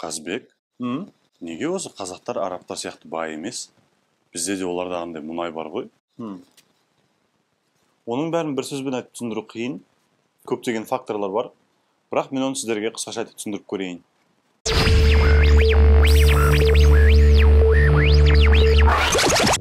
Қазбек, неге осы қазақтар арабтар сияқты бай емес? Бізде де олардағындай мұнай бар ғой. Оның бәрін бір сөзбен айтып түсіндіру қиын. Көптеген факторлар бар. Бірақ мен оны сіздерге қысқаша айтып түсіндіріп көрейін.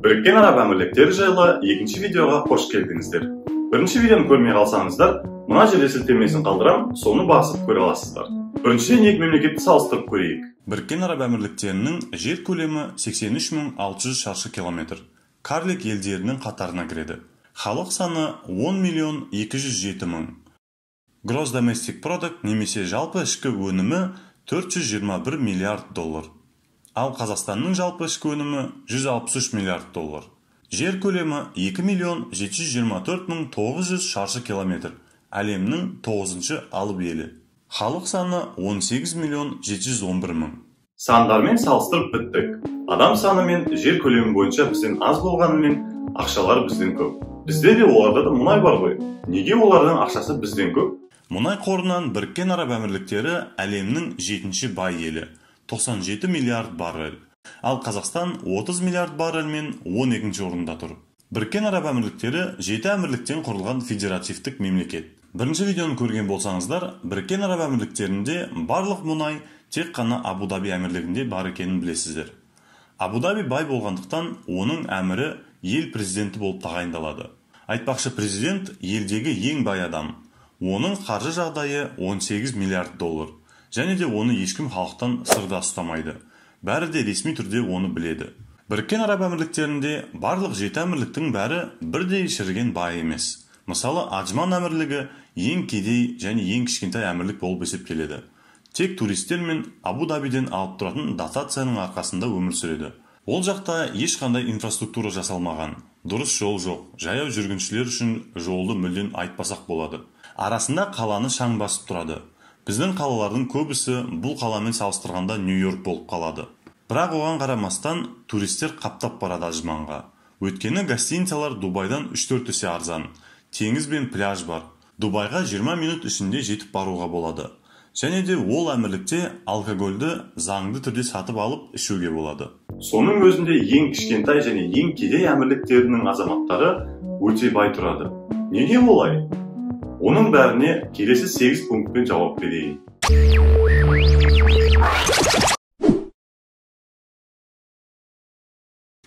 Біріккен Араб Әмірліктері жайлы екінші видеоға қош келдіңіздер. Бірінші видеоны көрмей қалсаңыздар, мына жерде сілтемесін қалдырам, соны басып көре аласыздар. Біріншіден екі мемлекетті салыстырып көрейік. Біріккен Араб Әмірліктерінің жер көлемі 83.600 шаршы километр. Карлик елдерінің қатарына кіреді. Халық саны 10.207.000. Gross Domestic Product немесе жалпы ішкі өнімі 421 миллиард доллар. Ал Қазақстанның жалпы ішкі өнімі 163 миллиард доллар. Жер көлемі 2.724.900 шаршы километр. Әлемнің 9-шы алып елі. Халық саны 18.711.000. Сандармен салыстырып біттік. Адам саны мен жер көлемі бойынша бізден аз болғанымен, ақшалар бізден көп. Бізде де оларда да мұнай бар ғой. Неге олардың ақшасы бізден көп? Мұнай қорынан Біріккен Араб Әмірліктері әлемнің 7-ші бай елі, 97 миллиард баррель. Ал Қазақстан 30 миллиард баррельмен 12-ші орында тұр. Біріккен Араб Әмірліктері 7 әмірліктен құрылған федеративтік мемлекет. Бірінші видеоны көрген болсаңыздар, Біріккен Араб Әмірліктерінде барлық мұнай тек қана Абу-Даби әмірлігінде бар екенін білесіздер. Абу-Даби бай болғандықтан, оның әмірі ел президенті болып тағайындалады. Айтпақшы, президент елдегі ең бай адам. Оның қаржы жағдайы 18 миллиард доллар. Және де оны ешкім халықтан сырда ұстамайды. Бәрі де ресми түрде оны біледі. Біріккен Араб Әмірліктерінде барлық 7 әмірліктің бәрі бірдей шіріген бай емес. Мысалы, Аджман әмірлігі ең кедей және ең кішкентай әмірлік болып есептеледі. Тек туристер мен Абу-Дабиден алып тұратын дотацияның арқасында өмір сүреді. Ол жақта ешқандай инфраструктура жасалмаған. Дұрыс жол жоқ. Жаяу жүргіншілер үшін жолды мүлден айтпасақ болады. Арасында қаланы шаң басып тұрады. Біздің қалалардың көбісі бұл қаламен салыстырғанда Нью-Йорк болып қалады. Бірақ оған қарамастан туристер қаптап барады Аджманға. Өйткені гостиницалар Дубайдан 3-4 есе арзан. Теңіз бен пляж бар. Дубайға 20 минут ішінде жетіп баруға болады. Және де ол әмірлікте алкогольді заңды түрде сатып алып ішуге болады. Соның өзінде ең кішкентай және ең кедей әмірліктерінің азаматтары өте бай тұрады. Неге олай? Оның бәріне келесі 8 пунктпен жауап берейін.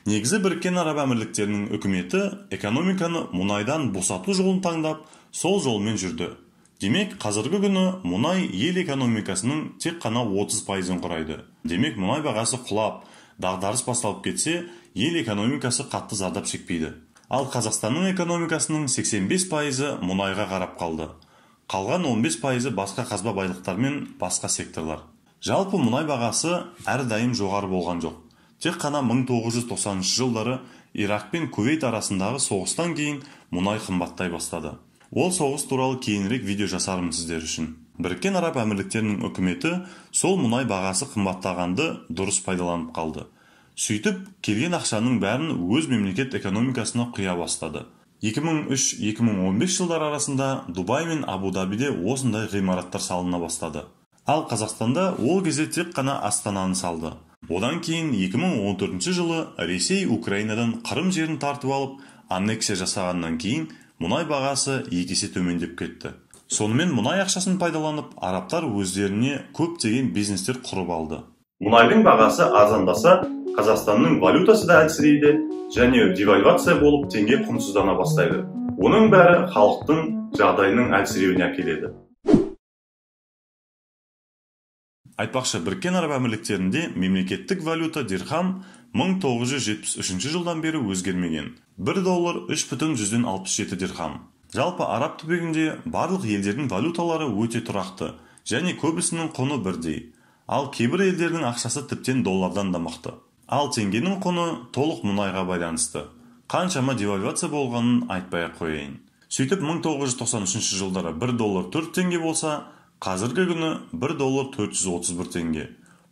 Негізі Біріккен Араб Әмірліктерінің үкіметі экономиканы мұнайдан босату жолын таңдап, сол жолмен жүрді. Демек, қазіргі күні мұнай ел экономикасының тек қана 30%-ын құрайды. Демек, мұнай бағасы құлап, дағдарыс басталып кетсе, ел экономикасы қатты зардап шекпейді. Ал Қазақстанның экономикасының 85%-ы мұнайға қарап қалды. Қалған 15%-ы басқа қазба байлықтар мен басқа секторлар. Жалпы мұнай бағасы әрдайым жоғары болған жоқ. Тек қана 1990 жылдары Ирак пен Кувейт арасындағы соғыстан кейін мұнай қымбаттай бастады. Ол соғыс туралы кейінірек видео жасармын сіздер үшін. Біріккен Араб Әмірліктерінің үкіметі сол мұнай бағасы қымбаттағанды дұрыс пайдаланып қалды. Сөйтіп, келген ақшаның бәрін өз мемлекет экономикасына құя бастады. 2003-2015 жылдар арасында Дубай мен Абу-Дабиде осындай ғимараттар салына бастады. Ал Қазақстанда ол кезде тек қана Астананы салды. Одан кейін 2014 жылы Ресей Украинадан Қырым жерін тартып алып, аннексия жасағаннан кейін мұнай бағасы 2 есе төмендеп кетті. Сонымен мұнай ақшасын пайдаланып, арабтар өздеріне көптеген бизнестер құрып алды. Мұнайдың бағасы арзандаса, Қазақстанның валютасы да әлсірейді және девальвация болып теңге құнсыздана бастайды. Оның бәрі халықтың жағдайының әлсіреуіне әкеледі. Айтпақшы, Біріккен Араб Әмірліктерінде мемлекеттік валюта дирхам 1973 жылдан бері өзгермеген. 1 доллар 3,67 дирхам. Жалпы араб түбегінде барлық елдердің валюталары өте тұрақты және көбісінің құны бірдей. Ал кейбір елдердің ақшасы тіптен доллардан да мықты. Ал теңгенің құны толық мұнайға байланысты. Қаншама девальвация болғанын айтпай қояйын. Сөйтіп 1993 жылдары 1 доллар 4 теңге болса, қазіргі күні 1 доллар 431 теңге.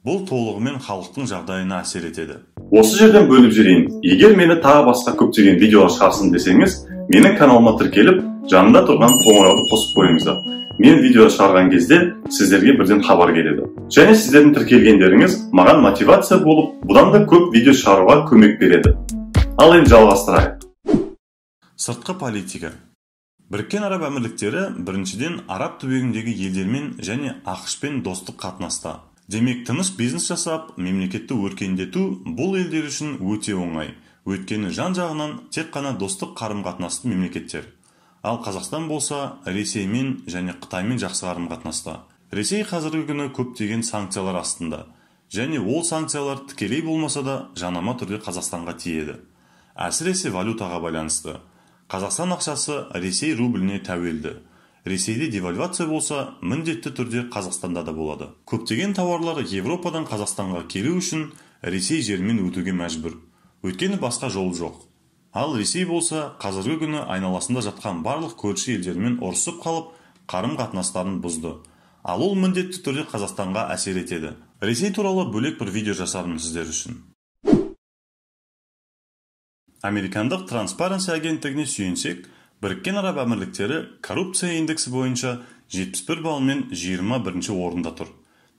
Бұл толығымен халықтың жағдайына әсер етеді. Осы жерден бөліп жіберейін. Егер мені тағы басқа көптеген видеолар шығарсын десеңіз, менің каналыма тіркеліп, жанында тұрған қоңырауды қосып қойыңыздар. Мен видео шығарған кезде сіздерге бірден хабар келеді. Және сіздердің тіркелгендеріңіз маған мотивация болып, бұдан да көп видео шығаруға көмек береді. Ал енді жалғастырайық. Сыртқы политика. Біріккен Араб Әмірліктері біріншіден Араб түбегіндегі елдермен және ақш-пен достық қатынаста. Демек, тыныш бизнес жасап, мемлекетті өркендету бұл елдер үшін өте оңай. Өйткені жан-жағынан тек қана достық қарым-қатынасты мемлекеттер. Ал Қазақстан болса, Ресеймен және Қытаймен жақсы қарым-қатынаста. Ресей қазіргі күні көптеген санкциялар астында. Және ол санкциялар тікелей болмаса да жанама түрде Қазақстанға тиеді. Әсіресе валютаға байланысты. Қазақстан ақшасы Ресей рубліне тәуелді. Ресейде девальвация болса, міндетті түрде Қазақстанда да болады. Көптеген тауарлар Европадан Қазақстанға келу үшін Ресей жерімен өтуге мәжбүр. Өйткені басқа жол жоқ. Ал Ресей болса, қазіргі күні айналасында жатқан барлық көрші елдермен ұрысып қалып, қарым-қатынастарын бұзды. Ал ол міндетті түрде Қазақстанға әсер етеді. Ресей туралы бөлек бір видео жасармын сіздер үшін. Американдық Transparency агенттігіне сүйенсек, Біріккен Араб Әмірліктері коррупция индексі бойынша 71 балмен 21-ші орында тұр.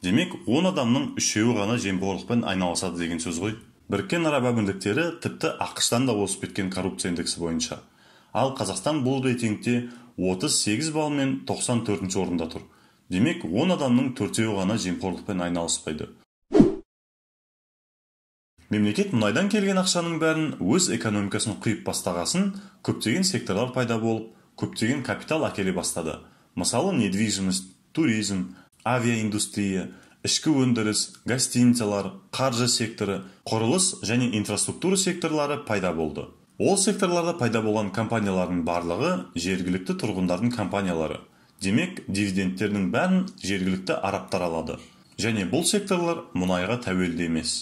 Демек, 10 адамның 3-еуі ғана жемқорлықпен айналысады деген сөз ғой. Біріккен Араб Әмірліктері тіпті ақш-тан да озып кеткен коррупция индексі бойынша. Ал Қазақстан бұл рейтингте 38 балмен 94-ші орында тұр. Демек, 10 адамның 4-еуі ғана жемқорлықпен айналыспайды. Мемлекет мұнайдан келген ақшаның бәрін өз экономикасын құйып бастағасын, көптеген секторлар пайда болып, көптеген капитал әкеле бастады. Мысалы, недвижимость, туризм, авиаиндустрия, ішкі өндіріс, гостиницалар, қаржы секторы, құрылыс және инфраструктура секторлары пайда болды. Ол секторларда пайда болған компаниялардың барлығы жергілікті тұрғындардың компаниялары. Демек, дивидендтердің бәрін жергілікті арабтар алады. Және бұл секторлар мұнайға тәуелді емес.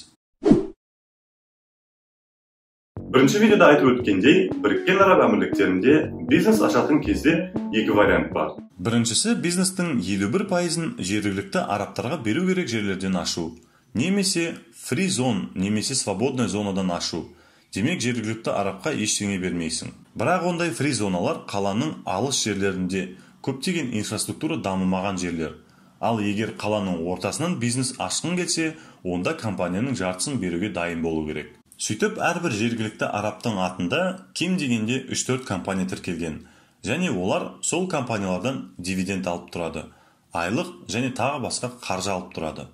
Бірінші видеода айтып өткендей, Біріккен Араб Әмірліктерінде бизнес ашатын кезде екі вариант бар. Біріншісі, бизнестің 51%-ын жергілікті арабтарға беру керек жерлерден ашу. Немесе free zone, немесе свободный зонадан ашу. Демек, жергілікті арабқа ештеңе бермейсің. Бірақ ондай free зоналар қаланың алыс жерлерінде, көптеген инфраструктура дамымаған жерлер. Ал егер қаланың ортасынан бизнес ашқың келсе, онда компанияның жартысын беруге дайын болу керек. Сөйтіп, әрбір жергілікті арабтың атында кем дегенде 3-4 компания тіркелген. Және олар сол компаниялардан дивиденд алып тұрады. Айлық және тағы басқа қаржы алып тұрады.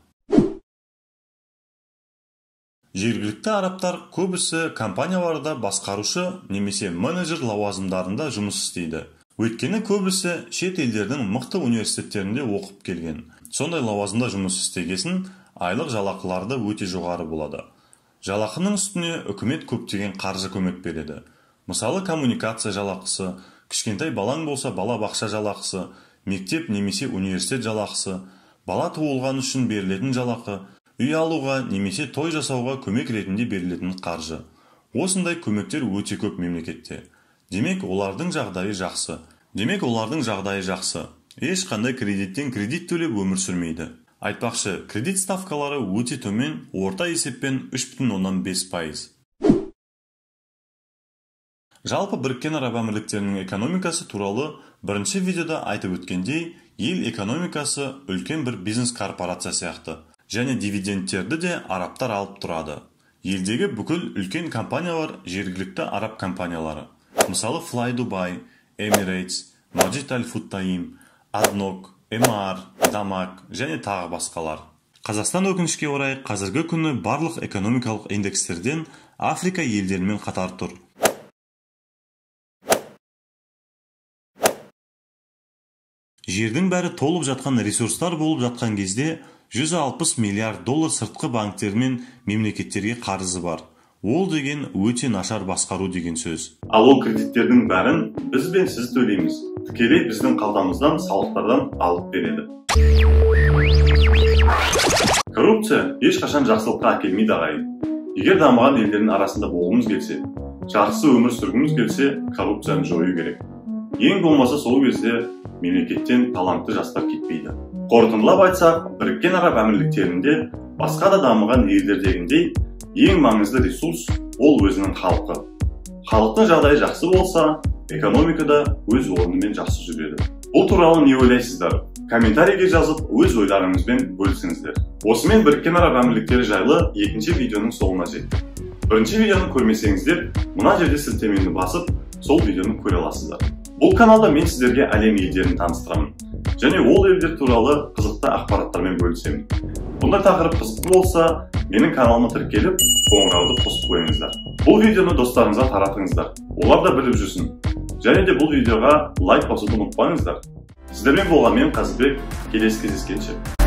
Жергілікті арабтар көбісі компанияларда басқарушы немесе менеджер лауазымдарында жұмыс істейді. Өйткені көбісі шет елдердің мықты университеттерінде оқып келген. Сондай лауазымда жұмыс істегесін, айлық жалақылары өте жоғары болады. Жалақының үстіне үкімет көптеген қаржы көмек береді. Мысалы, коммуникация жалақысы, кішкентай балаң болса бала бақша жалақысы, мектеп немесе университет жалақысы, бала туылған үшін берілетін жалақы, үй алуға немесе той жасауға көмек ретінде берілетін қаржы. Осындай көмектер өте көп мемлекетте. Демек, олардың жағдайы жақсы. Ешқандай кредиттен кредит төлеп өмір сүрмейді. Айтпақшы, кредит ставкалары өте төмен, орта есеппен 3,5%. Жалпы Біріккен Араб Әмірліктерінің экономикасы туралы бірінші видеода айтып өткендей, ел экономикасы үлкен бір бизнес корпорация сияқты. Және дивидендтерді де арабтар алып тұрады. Елдегі бүкіл үлкен компаниялар жергілікті араб компаниялары. Мысалы, Fly Dubai, Emirates, Majid Al Futtaim, Adnok, Emar, Damak және тағы басқалар. Қазақстан өкінішке орай қазіргі күні барлық экономикалық индекстерден Африка елдерімен қатар тұр. Жердің бәрі толып жатқан ресурстар болып жатқан кезде 160 миллиард доллар сыртқы банктер мен мемлекеттерге қарызы бар. Ол деген өте нашар басқару деген сөз. Ал ол кредиттердің бәрін біз бен сіз төлейміз. Тікелей біздің қалтамыздан салықтардан алып береді. Коррупция ешқашан жақсылыққа әкелмейді ағайын. Егер дамыған елдердің арасында болғымыз келсе, жақсы өмір сүргіміз келсе, коррупцияны жою керек. Ең болмаса сол кезде мемлекеттен талантты жастар кетпейді. Қорытындылап айтсақ, Біріккен Араб Әмірліктерінде басқа да дамыған елдердегіндей ең маңызды ресурс ол өзінің халқы. Халықтың жағдайы жақсы болса, экономикада өз орнымен жақсы жүреді. Бұл туралы не ойлайсыздар? Комментарийге жазып, өз ойларыңызбен бөлісіңіздер. Осымен біріккен Араб Әмірліктері жайлы екінші видеоның соңына жеттік. Бірінші видеоны көрмесеңіздер, мына жерде сілтемені басып, сол видеоны көре аласыздар. Бұл каналда мен сіздерге әлем елдерін таныстырамын, және ол елдер туралы қызықты ақпараттармен бөлісемін. Бұндай тақырып қызықты болса, менің каналыма тіркеліп, қоңырауды қосып қойыңыздар. Бұл видеоны достарыңызға таратыңыздар, олар да біліп жүрсін. Және де бұл видеоға лайк басуды ұмытпаңыздар. Сіздермен болған мен Қазыбек, келесі кездескенше.